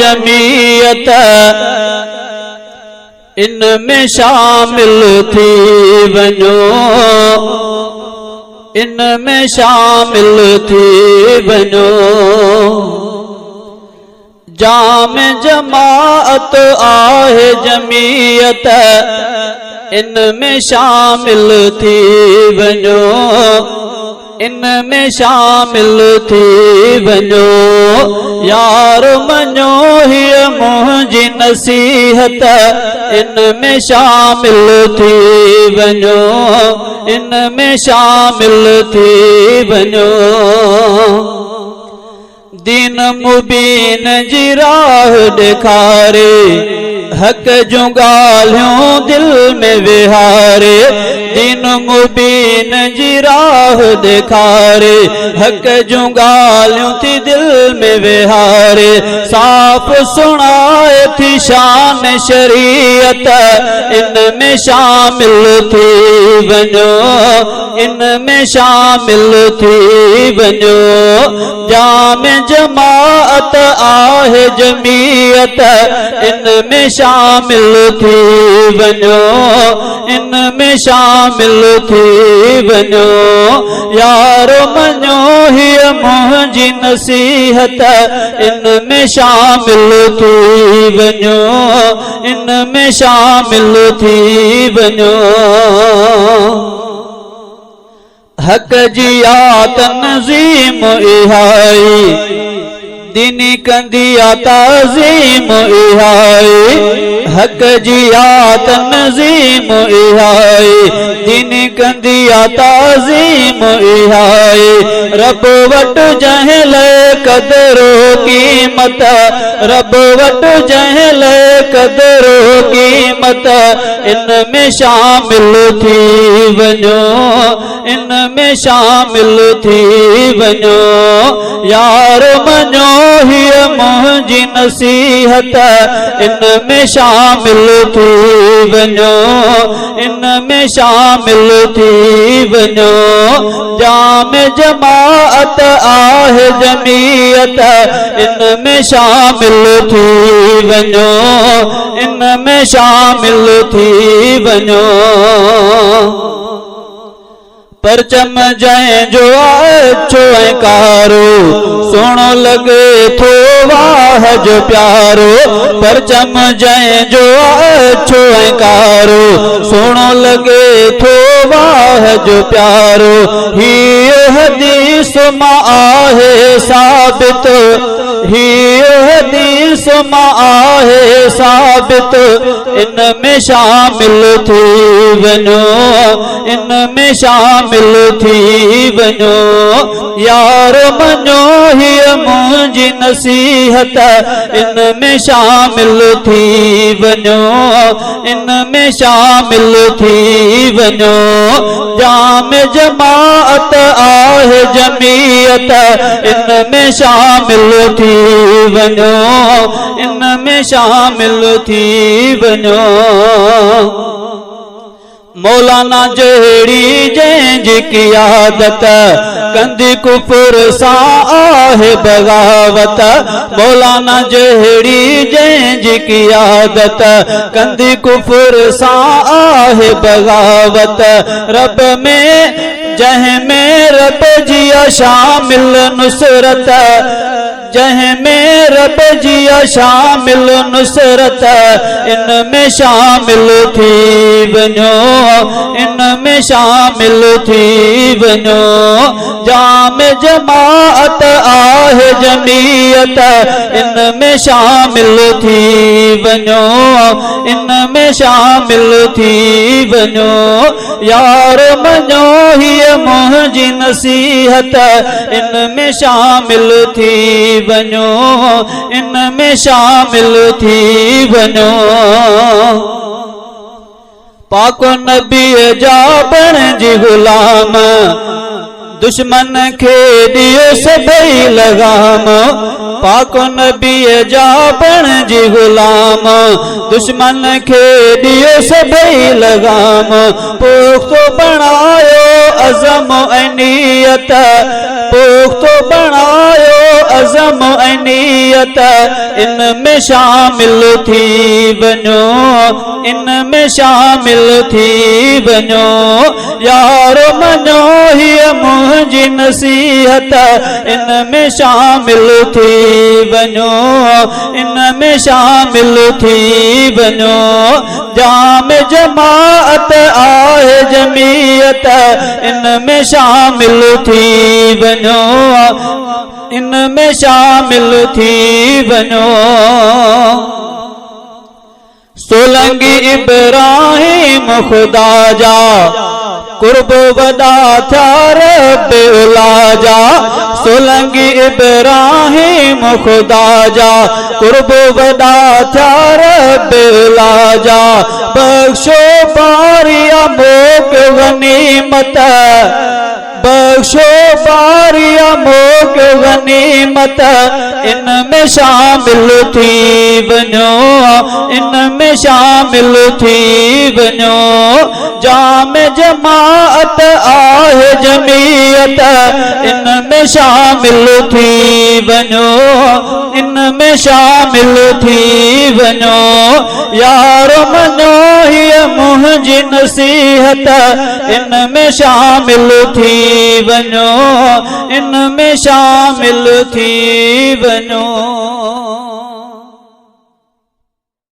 जमीयत इनमें शामिल थी वञो, इनमें शामिल थी वञो। जाम जमाअत आहे जमीयत इनमें शामिल थी वञो, इनमें शामिल थी वञो। यार मञो हीअ मुंहिंजी नसीहत इनमें शामिल थी वञो, इनमें शामिल थी वञो। दीन मुबीन जी राह ॾेखारे, हक जूं ॻाल्हियूं दिल में विहारे। दीन मुबीन जी राह ॾेखारे, हक जूं ॻाल्हियूं थी दिल में विहारे। साफ़ सुणाए थी शान शरीयत इनमें शामिल थी वञो, इनमें शामिल थी वञो। जाम जमाअत आहे जमीयत इनमें शामिल थी वञो, इनमें शामिल थी वञो। यार मञो हीअ मुंहिंजी नसीहत इनमें शामिल थी वञो, इनमें शामिल थी वञो। हक जी तंज़ीम इहाई, दीनी कंदी ताज़ीम इहाई। हक जी तंज़ीम इहाई, दीनी कंदी ताज़ीम इहाई। रब वट जंहिं लाइ क़दरो क़ीमत, रब वट जंहिं लाइ क़दरो क़ीमत इनमें शामिल थी वञो, इनमें शामिल थी वञो। यार मञो हीअ मुंहिंजी नसीहत इनमें शामिल थी वञो, इनमें शामिल थी वञो। जाम जमाअत आहे जमीयत इनमें शामिल थी वञो, इनमें शामिल थी वञो। परचम जंहिंजो अछो ऐं कारो, सोणो लॻे थो वाह जो प्यारो। परचम जंहिंजो अछो ऐं कारो, सोणो लॻे थो वाह जो प्यारो। हीअ हदीस मां आहे साबित, हीअ हदीस मां आहे साबित इनमें शामिल थी वञो, इनमें शामिल थी वञो। यार मञो हीअ मुंहिंजी नसीहत इनमें शामिल थी वञो, इनमें शामिल थी वञो। जाम जमाअत आहे जमीयत इनमें शामिल थी वञो, इनमें शामिल थी वञो। मौलाना जहिड़ी जंहिंजी क़ियादत कंदी कुफर सां आहे बगावत। मौलाना जहिड़ी जंहिंजी क़ियादत कंदी कुफर सां आहे बगावत। रब में जंहिं में रब जी शामिल नुसरत, जंहिं में रब जी शामिल नुसरत इनमें शामिल थी वञो, इनमें शामिल थी वञो। जाम जमाअत आहे जमीयत इनमें शामिल थी वञो, इनमें शामिल थी वञो। यार मञो हीअ मुंहिंजी नसीहत इनमें शामिल थी वञो, इनमें शामिल थी वञो। पाक नबी जा बणिजी गुलाम, दुश्मन खे ॾियो सभई लगाम। पाक नबी जा बणिजी गुलाम, दुश्मन खे ॾियो सभई लगाम। पुख्तो बणायो अज़म ऐं नियत, पुख्तो बणायो अज़म ऐं नियत नसीहत इन में शामिल थी वञो, इन में शामिल थी वञो। यारो मञो हीअ मुंहिंजी नसीहत इन में शामिल थी वञो, इन में शामिल थी वञो। जाम जमाअत आहे जमीयत इन में शामिल थी वञो, इन में शामिल थी वञो। सोलंगी इब्राहिम खुदा जा कुर्ब वदा था रब उलाजा। सोलंगी इब्राहिम खुदा जा कुर्ब वदा था रब उलाजा। बख्शो बारिया मोग गनीमत, बख्शो बारिया मोग गनीमत इन में शामिल थी वञो, इन में शामिल थी वञो। जाम जमाअत आहे जमीयत इन में शामिल थी वञो, इन में शामिल थी वञो। यारो मञो हीअ मुंहिंजी नसीहत इन में शामिल थी वञो, इन में शामिल थी वञो।